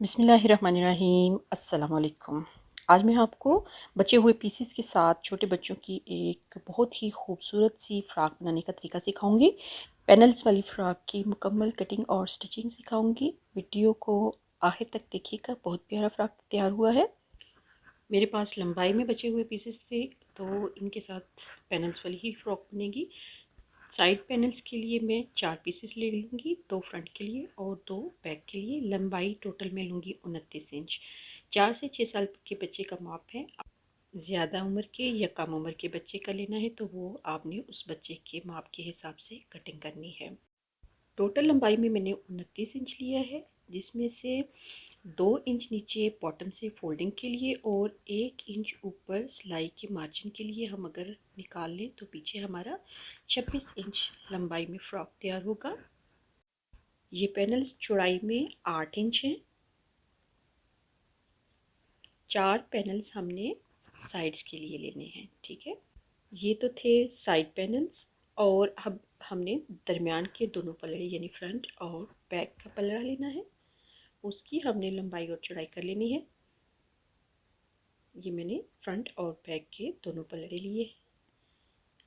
बिस्मिल्लाहिर्रहमानिर्रहीम। अस्सलाम वालेकुम। आज मैं आपको बचे हुए पीसेस के साथ छोटे बच्चों की एक बहुत ही खूबसूरत सी फ़्रॉक बनाने का तरीका सिखाऊंगी। पैनल्स वाली फ़्रॉक की मुकम्मल कटिंग और स्टिचिंग सिखाऊंगी। वीडियो को आखिर तक देखिएगा, बहुत प्यारा फ़्रॉक तैयार हुआ है। मेरे पास लंबाई में बचे हुए पीसेस थे तो इनके साथ पैनल्स वाली ही फ़्रॉक बनेगी। साइड पैनल्स के लिए मैं 4 पीसेस ले लूँगी, 2 फ्रंट के लिए और 2 बैक के लिए। लंबाई टोटल में लूँगी 29 इंच। 4 से 6 साल के बच्चे का माप है। ज़्यादा उम्र के या कम उम्र के बच्चे का लेना है तो वो आपने उस बच्चे के माप के हिसाब से कटिंग करनी है। टोटल लंबाई में मैंने 29 इंच लिया है, जिसमें से 2 इंच नीचे बॉटम से फोल्डिंग के लिए और 1 इंच ऊपर सिलाई के मार्जिन के लिए हम अगर निकाल लें तो पीछे हमारा 26 इंच लंबाई में फ्रॉक तैयार होगा। ये पैनल्स चौड़ाई में 8 इंच हैं। 4 पैनल्स हमने साइड्स के लिए लेने हैं, ठीक है। ये तो थे साइड पैनल्स और अब हमने दरमियान के दोनों पलड़े यानी फ्रंट और बैक का पलड़ा लेना है। उसकी हमने लंबाई और चौड़ाई कर लेनी है। ये मैंने फ्रंट और बैक के दोनों पलड़े लिए।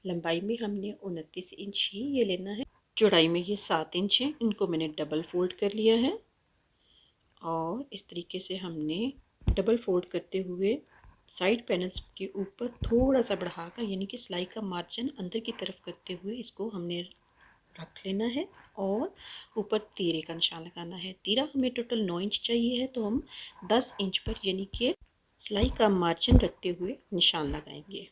लंबाई में हमने 29 इंच ही ये लेना है। चौड़ाई में ये 7 इंच है। इनको मैंने डबल फोल्ड कर लिया है और इस तरीके से हमने डबल फोल्ड करते हुए साइड पैनल्स के ऊपर थोड़ा सा बढ़ाकर यानी कि सिलाई का मार्जिन अंदर की तरफ करते हुए इसको हमने रख लेना है और ऊपर तीरे का निशान लगाना है। तीरा हमें टोटल 9 इंच चाहिए है तो हम 10 इंच पर यानी कि सिलाई का मार्जिन रखते हुए निशान लगाएंगे।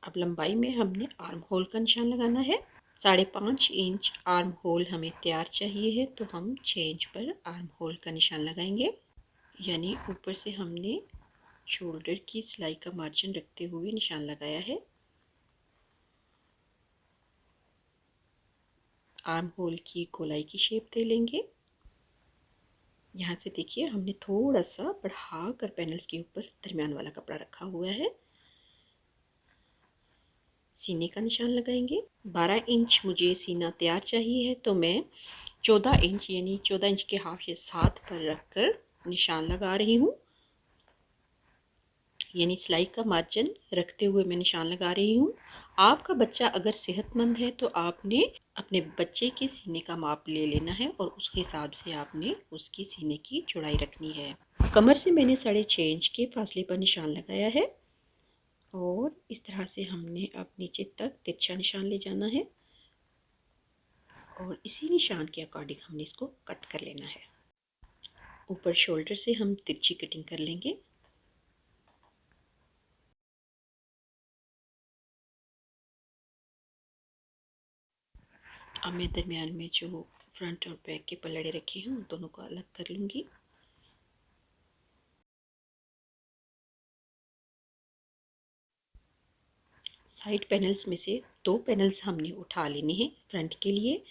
अब लंबाई में हमने आर्म होल का निशान लगाना है। 5.5 इंच आर्म होल हमें तैयार चाहिए है तो हम 6 इंच पर आर्म होल का निशान लगाएंगे। यानी ऊपर से हमने शोल्डर की सिलाई का मार्जिन रखते हुए निशान लगाया है। आर्म होल की गोलाई की शेप दे लेंगे। यहाँ से देखिए हमने थोड़ा सा बढ़ा कर पैनल्स के ऊपर दरमियान वाला कपड़ा रखा हुआ है। सीने का निशान लगाएंगे। 12 इंच मुझे सीना तैयार चाहिए है तो मैं 14 इंच यानी 14 इंच के हाफ या 7 पर रखकर निशान लगा रही हूँ। यानी सिलाई का मार्जिन रखते हुए मैं निशान लगा रही हूँ। आपका बच्चा अगर सेहतमंद है तो आपने अपने बच्चे के सीने का माप ले लेना है और उस हिसाब से आपने उसकी सीने की चौड़ाई रखनी है। कमर से मैंने 6.5 इंच के फासले पर निशान लगाया है और इस तरह से हमने अब नीचे तक तिरछा निशान ले जाना है और इसी निशान के अकॉर्डिंग हमने इसको कट कर लेना है। ऊपर शोल्डर से हम तिरछी कटिंग कर लेंगे। अब मैं दरमियान में जो फ्रंट और बैक के पलड़े रखे हैं उन दोनों को अलग कर लूँगी। साइड पैनल्स में से 2 पैनल्स हमने उठा लेने हैं फ्रंट के लिए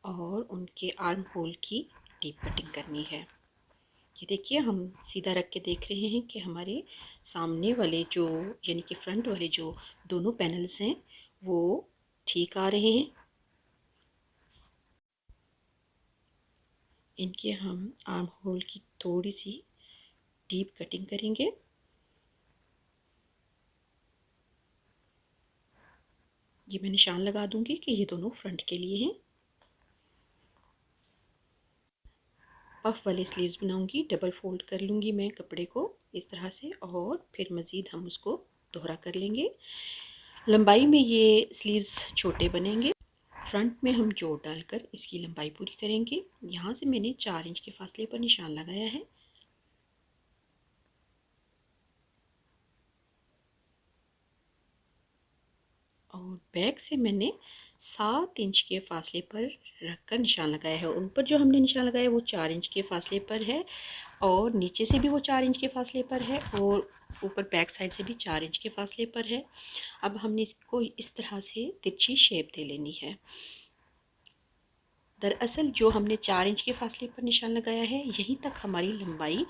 और उनके आर्म होल की डीप कटिंग करनी है। ये देखिए हम सीधा रख के देख रहे हैं कि हमारे सामने वाले जो यानी कि फ्रंट वाले जो दोनों पैनल्स हैं वो ठीक आ रहे हैं। इनके हम आर्म होल की थोड़ी सी डीप कटिंग करेंगे। ये मैं निशान लगा दूंगी कि ये दोनों फ्रंट के लिए हैं। पफ वाले स्लीव्स बनाऊंगी। डबल फोल्ड कर लूँगी मैं कपड़े को इस तरह से और फिर मज़ीद हम उसको दोहरा कर लेंगे। लंबाई में ये स्लीव्स छोटे बनेंगे। फ्रंट में हम जोड़ डालकर इसकी लंबाई पूरी करेंगे। यहाँ से मैंने 4 इंच के फासले पर निशान लगाया है। और बैक से मैंने 7 इंच के फासले पर रखकर निशान लगाया है। उन पर जो हमने निशान लगाया है वो 4 इंच के फासले पर है और नीचे से भी वो 4 इंच के फासले पर है और ऊपर बैक साइड से भी 4 इंच के फासले पर है। अब हमने इसको इस तरह से तिरछी शेप दे लेनी है। दरअसल जो हमने 4 इंच के फासले पर निशान लगाया है यहीं तक हमारी लंबाई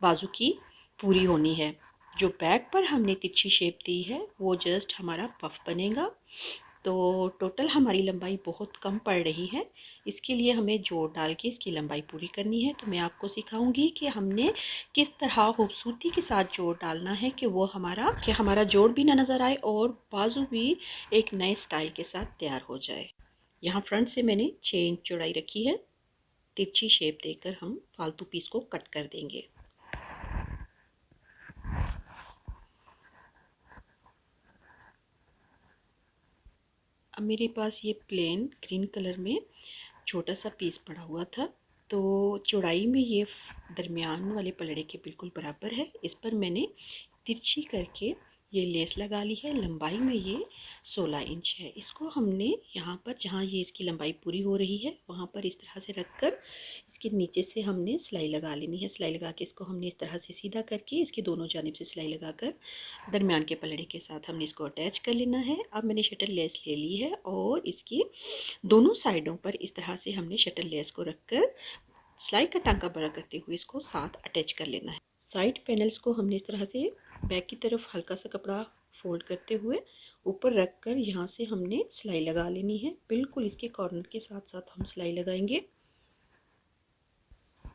बाजू की पूरी होनी है। जो बैक पर हमने तिरछी शेप दी है वो जस्ट हमारा पफ बनेगा। तो टोटल हमारी लंबाई बहुत कम पड़ रही है। इसके लिए हमें जोड़ डाल के इसकी लंबाई पूरी करनी है। तो मैं आपको सिखाऊंगी कि हमने किस तरह खूबसूरती के साथ जोड़ डालना है कि वो हमारा जोड़ भी ना नज़र आए और बाजू भी एक नए स्टाइल के साथ तैयार हो जाए। यहाँ फ्रंट से मैंने 6 इंच चौड़ाई रखी है। तिरछी शेप देकर हम फालतू पीस को कट कर देंगे। अब मेरे पास ये प्लेन ग्रीन कलर में छोटा सा पीस पड़ा हुआ था, तो चौड़ाई में ये दरमियान वाले पलड़े के बिल्कुल बराबर है। इस पर मैंने तिरछी करके ये लेस लगा ली है। लंबाई में ये 16 इंच है। इसको हमने यहाँ पर जहाँ ये इसकी लंबाई पूरी हो रही है वहाँ पर इस तरह से रखकर इसके नीचे से हमने सिलाई लगा लेनी है। सिलाई लगा के इसको हमने इस तरह से सीधा करके इसकी दोनों जानिब से सिलाई लगाकर दरमियान के पलड़े के साथ हमने इसको अटैच कर लेना है। अब मैंने शटल लेस ले ली है और इसकी दोनों साइडों पर इस तरह से हमने शटल लेस को रखकर सिलाई का टांका बड़ा करते हुए इसको साथ अटैच कर लेना है। साइड पैनल्स को हमने इस तरह से बैक की तरफ हल्का सा कपड़ा फोल्ड करते हुए ऊपर रख कर यहाँ से हमने सिलाई लगा लेनी है। बिल्कुल इसके कॉर्नर के साथ साथ हम सिलाई लगाएंगे।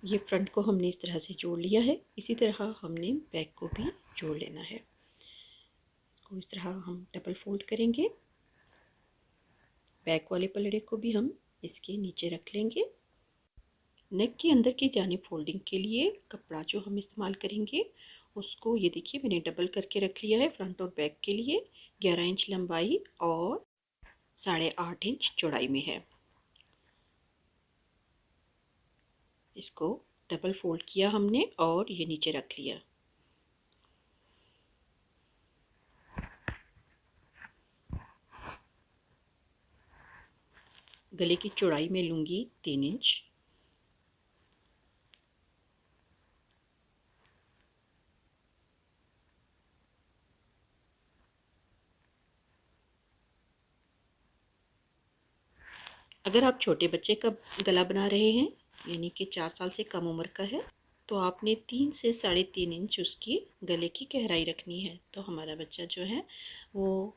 ये फ्रंट को हमने इस तरह से जोड़ लिया है। इसी तरह हमने बैक को भी जोड़ लेना है। इसको इस तरह हम डबल फोल्ड करेंगे। बैक वाले पलड़े को भी हम इसके नीचे रख लेंगे। नेक के अंदर की जानिब फोल्डिंग के लिए कपड़ा जो हम इस्तेमाल करेंगे उसको ये देखिए मैंने डबल करके रख लिया है। फ्रंट और बैक के लिए 11 इंच लंबाई और 8.5 इंच चौड़ाई में है। इसको डबल फोल्ड किया हमने और ये नीचे रख लिया। गले की चौड़ाई में लूँगी 3 इंच। अगर आप छोटे बच्चे का गला बना रहे हैं यानी कि 4 साल से कम उम्र का है तो आपने 3 से 3.5 इंच उसकी गले की गहराई रखनी है। तो हमारा बच्चा जो है वो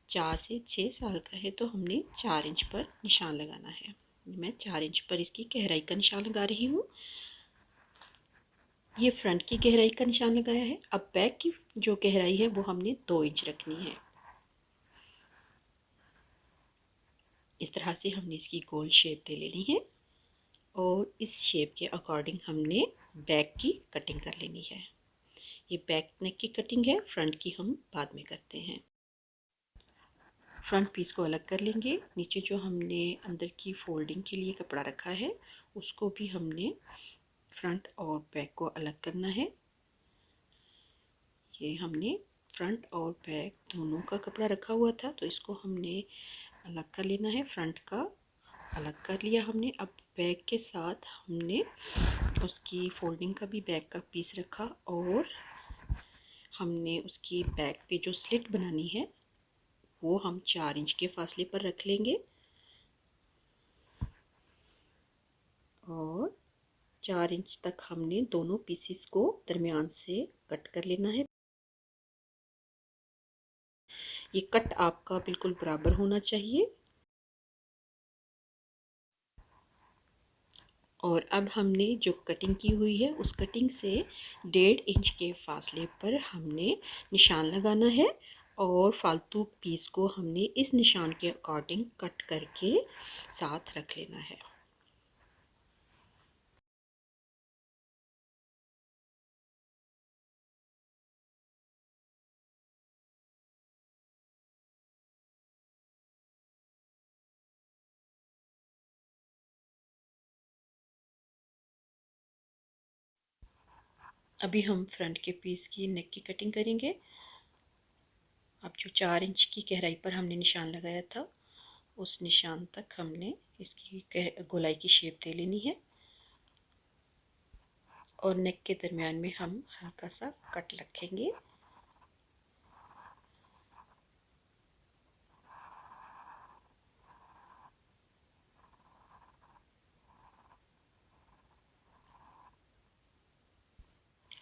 4 से 6 साल का है तो हमने 4 इंच पर निशान लगाना है। मैं 4 इंच पर इसकी गहराई का निशान लगा रही हूँ। ये फ्रंट की गहराई का निशान लगाया है। अब बैक की जो गहराई है वो हमने 2 इंच रखनी है। इस तरह से हमने इसकी गोल शेप दे लेनी है और इस शेप के अकॉर्डिंग हमने बैक की कटिंग कर लेनी है। ये बैक नेक की कटिंग है, फ्रंट की हम बाद में करते हैं। फ्रंट पीस को अलग कर लेंगे। नीचे जो हमने अंदर की फोल्डिंग के लिए कपड़ा रखा है उसको भी हमने फ्रंट और बैक को अलग करना है। ये हमने फ्रंट और बैक दोनों का कपड़ा रखा हुआ था तो इसको हमने अलग कर लेना है। फ्रंट का अलग कर लिया हमने। अब बैक के साथ हमने उसकी फोल्डिंग का भी बैक का पीस रखा और हमने उसकी बैक पे जो स्लिट बनानी है वो हम 4 इंच के फासले पर रख लेंगे और 4 इंच तक हमने दोनों पीसेस को दरमियान से कट कर लेना है। ये कट आपका बिल्कुल बराबर होना चाहिए। और अब हमने जो कटिंग की हुई है उस कटिंग से 1.5 इंच के फासले पर हमने निशान लगाना है और फालतू पीस को हमने इस निशान के अकॉर्डिंग कट करके साथ रख लेना है। अभी हम फ्रंट के पीस की नेक की कटिंग करेंगे। अब जो 4 इंच की गहराई पर हमने निशान लगाया था उस निशान तक हमने इसकी गोलाई की शेप दे लेनी है और नेक के दरमियान में हम हल्का सा कट रखेंगे।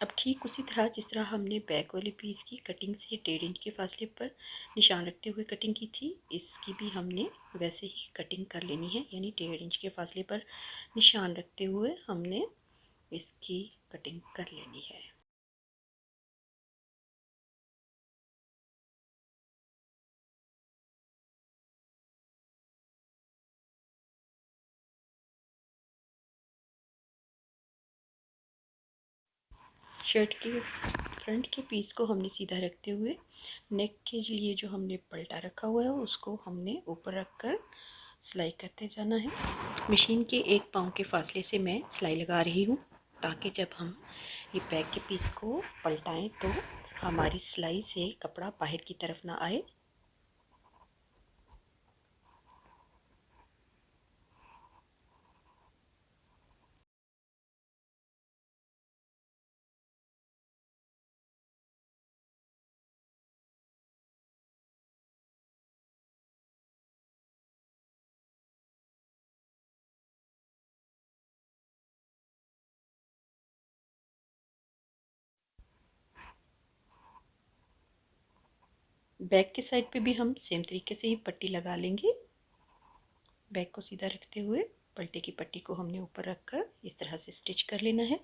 अब अब ठीक उसी तरह जिस तरह हमने बैक वाले पीस की कटिंग से 1.5 इंच के फासले पर निशान रखते हुए कटिंग की थी, इसकी भी हमने वैसे ही कटिंग कर लेनी है, यानी 1.5 इंच के फासले पर निशान रखते हुए हमने इसकी कटिंग कर लेनी है। शर्ट के फ्रंट के पीस को हमने सीधा रखते हुए नेक के लिए जो हमने पलटा रखा हुआ है उसको हमने ऊपर रखकर सिलाई करते जाना है। मशीन के 1 पाँव के फासले से मैं सिलाई लगा रही हूँ, ताकि जब हम ये बैक के पीस को पलटाएं तो हमारी सिलाई से कपड़ा बाहर की तरफ ना आए। बैक के साइड पे भी हम सेम तरीके से ही पट्टी लगा लेंगे। बैक को सीधा रखते हुए पल्टे की पट्टी को हमने ऊपर रखकर इस तरह से स्टिच कर लेना है।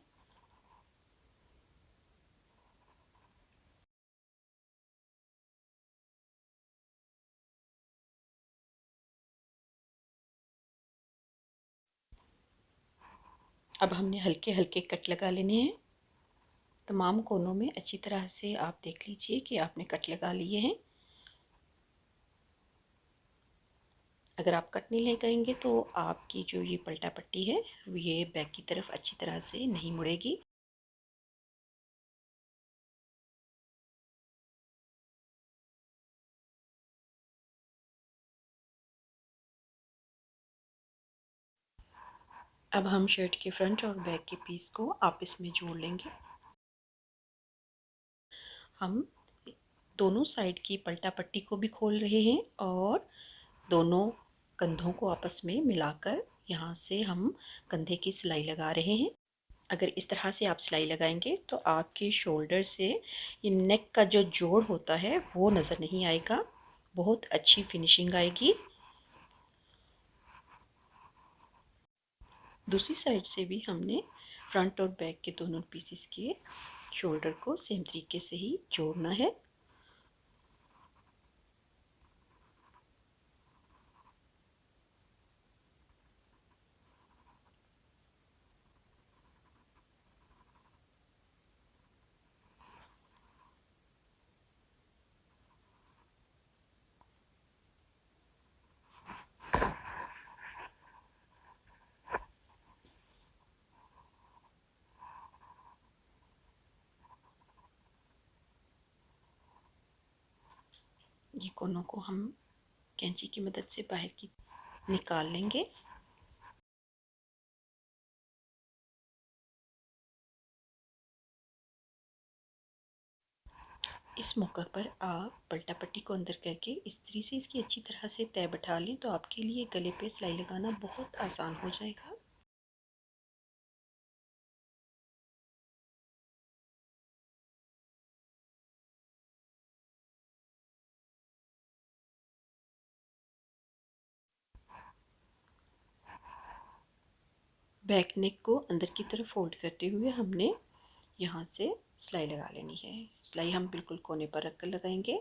अब हमने हल्के हल्के कट लगा लेने हैं। तमाम कोनों में अच्छी तरह से आप देख लीजिए कि आपने कट लगा लिए हैं। अगर आप कट नहीं लगाएंगे तो आपकी जो ये पलटा पट्टी है ये बैक की तरफ अच्छी तरह से नहीं मुड़ेगी। अब हम शर्ट के फ्रंट और बैक के पीस को आपस में जोड़ लेंगे। हम दोनों साइड की पलटा पट्टी को भी खोल रहे हैं और दोनों कंधों को आपस में मिलाकर यहाँ से हम कंधे की सिलाई लगा रहे हैं। अगर इस तरह से आप सिलाई लगाएंगे तो आपके शोल्डर से ये नेक का जो जोड़ होता है वो नज़र नहीं आएगा, बहुत अच्छी फिनिशिंग आएगी। दूसरी साइड से भी हमने फ्रंट और बैक के दोनों पीसेस के शोल्डर को सेम तरीके से ही जोड़ना है। ये कोनों को हम कैंची की मदद से बाहर की निकाल लेंगे। इस मौका पर आप पलटा पट्टी को अंदर करके इस्त्री से इसकी अच्छी तरह से तय बैठा लें तो आपके लिए गले पे सिलाई लगाना बहुत आसान हो जाएगा। बैक नेक को अंदर की तरफ फोल्ड करते हुए हमने यहाँ से सिलाई लगा लेनी है। सिलाई हम बिल्कुल कोने पर रखकर लगाएंगे।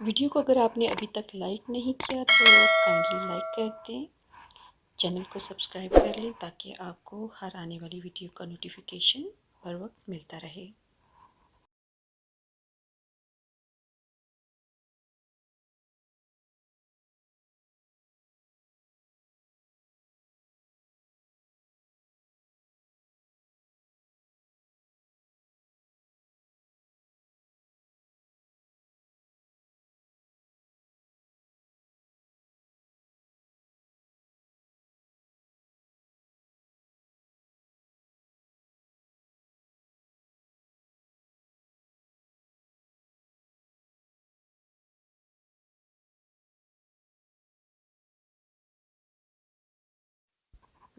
वीडियो को अगर आपने अभी तक लाइक नहीं किया तो काइंडली लाइक कर दें, चैनल को सब्सक्राइब कर लें ताकि आपको हर आने वाली वीडियो का नोटिफिकेशन हर वक्त मिलता रहे।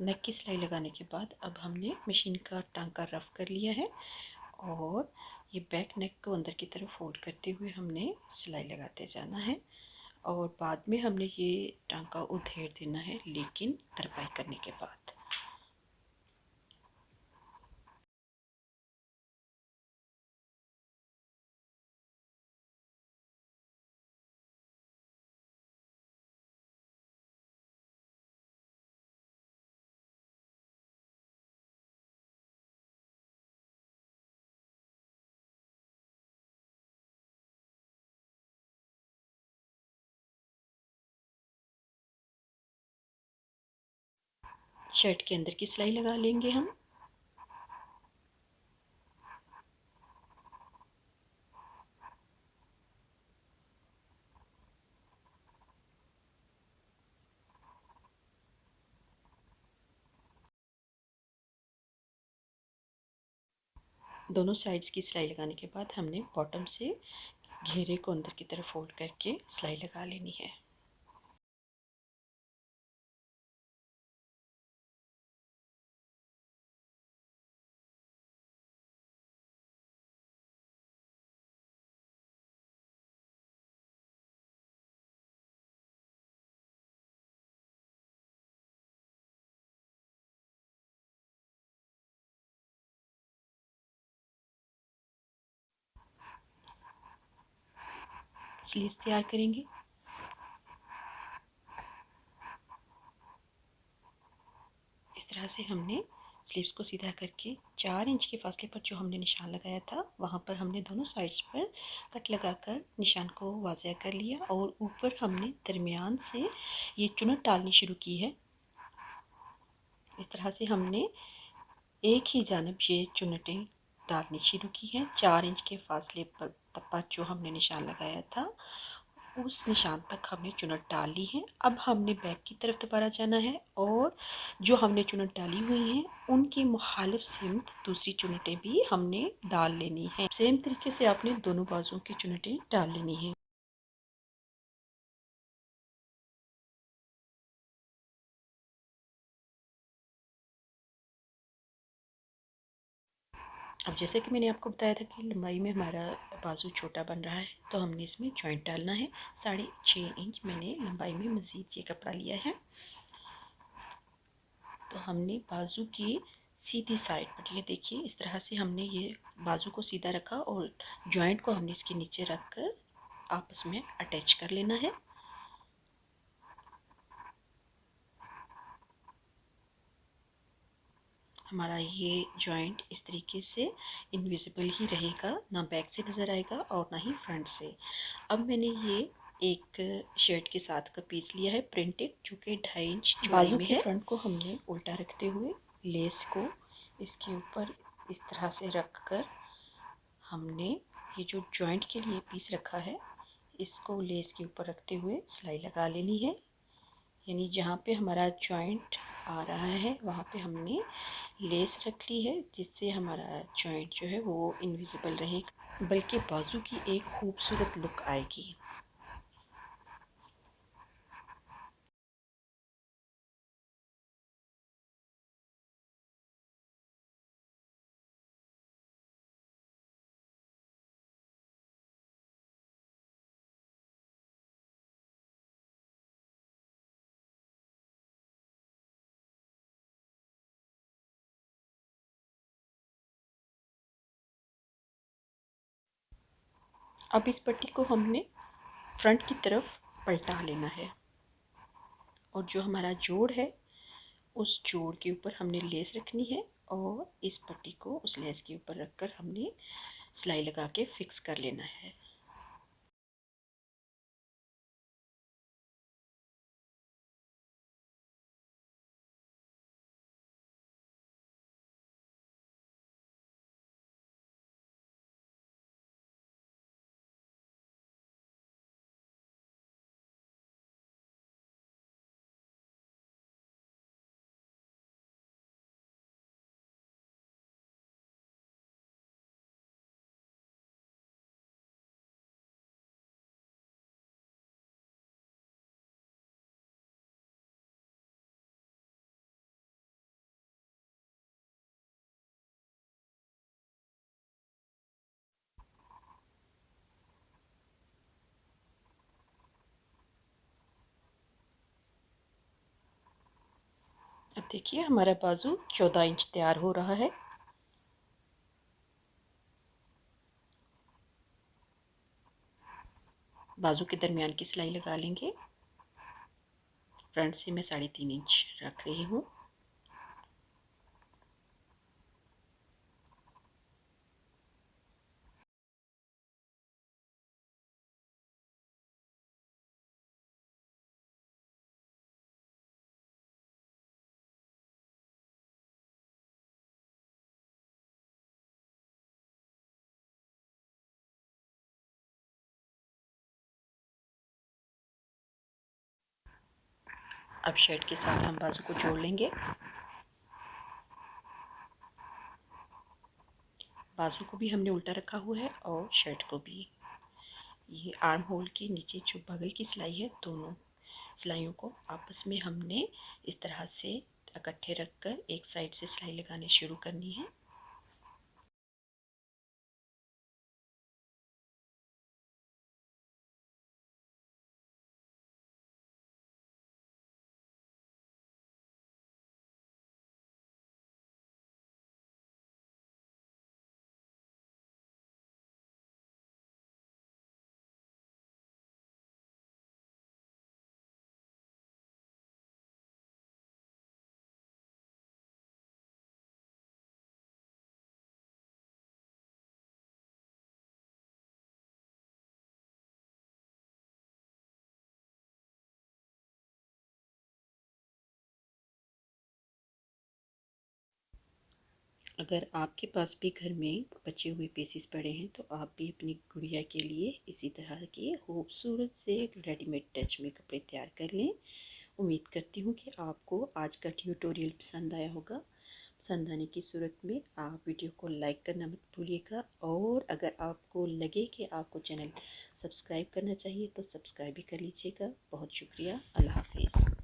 नेक की सिलाई लगाने के बाद अब हमने मशीन का टांका रफ कर लिया है और ये बैक नेक को अंदर की तरफ फोल्ड करते हुए हमने सिलाई लगाते जाना है और बाद में हमने ये टांका उधेड़ देना है, लेकिन तरपाई करने के बाद। शर्ट के अंदर की सिलाई लगा लेंगे हम। दोनों साइड्स की सिलाई लगाने के बाद हमने बॉटम से घेरे को अंदर की तरफ फोल्ड करके सिलाई लगा लेनी है। स्लीव्स तैयार करेंगे। इस तरह से हमने स्लीव्स को सीधा करके 4 इंच के फासले पर जो हमने निशान लगाया था वहाँ पर हमने दोनों साइड्स पर कट लगाकर निशान को वाज़ह कर लिया और ऊपर हमने दरमियान से ये चुनट डालनी शुरू की है। इस तरह से हमने एक ही जानब ये चुनटें डालनी शुरू की हैं। 4 इंच के फासले पर जो हमने निशान लगाया था उस निशान तक हमने चुनट डाल ली है। अब हमने बैक की तरफ दोबारा जाना है और जो हमने चुनट डाली हुई हैं उनकी मुखालिफ सिमत दूसरी चुनटें भी हमने डाल लेनी है। सेम तरीके से आपने दोनों बाजुओं की चुनटें डाल लेनी है। अब जैसे कि मैंने आपको बताया था कि लंबाई में हमारा बाजू छोटा बन रहा है तो हमने इसमें जॉइंट डालना है। 6.5 इंच मैंने लंबाई में मज़ीद ये कपड़ा लिया है। तो हमने बाजू की सीधी साइड पर ये देखिए इस तरह से हमने ये बाजू को सीधा रखा और जॉइंट को हमने इसके नीचे रख कर आपस में अटैच कर लेना है। हमारा ये जॉइंट इस तरीके से इनविजिबल ही रहेगा, ना बैक से नज़र आएगा और ना ही फ्रंट से। अब मैंने ये एक शर्ट के साथ का पीस लिया है प्रिंटेड, जो कि 2.5 इंच बाजू में है। फ्रंट को हमने उल्टा रखते हुए लेस को इसके ऊपर इस तरह से रख कर हमने ये जो जॉइंट के लिए पीस रखा है इसको लेस के ऊपर रखते हुए सिलाई लगा लेनी है। यानी जहाँ पे हमारा जॉइंट आ रहा है वहाँ पे हमने लेस रख ली है, जिससे हमारा जॉइंट जो है वो इनविजिबल रहेगा, बल्कि बाजू की एक खूबसूरत लुक आएगी। अब इस पट्टी को हमने फ्रंट की तरफ पलटा लेना है और जो हमारा जोड़ है उस जोड़ के ऊपर हमने लेस रखनी है और इस पट्टी को उस लेस के ऊपर रखकर हमने सिलाई लगा के फिक्स कर लेना है। देखिए हमारा बाजू 14 इंच तैयार हो रहा है। बाजू के दरमियान की सिलाई लगा लेंगे। फ्रंट से मैं 3.5 इंच रख रही हूँ। अब शर्ट के साथ हम बाजू को जोड़ लेंगे। बाजू को भी हमने उल्टा रखा हुआ है और शर्ट को भी। ये आर्म होल के नीचे जो बगल की सिलाई है, दोनों सिलाइयों को आपस में हमने इस तरह से इकट्ठे रखकर एक साइड से सिलाई लगानी शुरू करनी है। अगर आपके पास भी घर में बचे हुए पीसेस पड़े हैं तो आप भी अपनी गुड़िया के लिए इसी तरह के खूबसूरत से रेडीमेड टच में कपड़े तैयार कर लें। उम्मीद करती हूँ कि आपको आज का ट्यूटोरियल पसंद आया होगा। पसंद आने की सूरत में आप वीडियो को लाइक करना मत भूलिएगा, और अगर आपको लगे कि आपको चैनल सब्सक्राइब करना चाहिए तो सब्सक्राइब भी कर लीजिएगा। बहुत शुक्रिया। अल्लाह हाफिज़।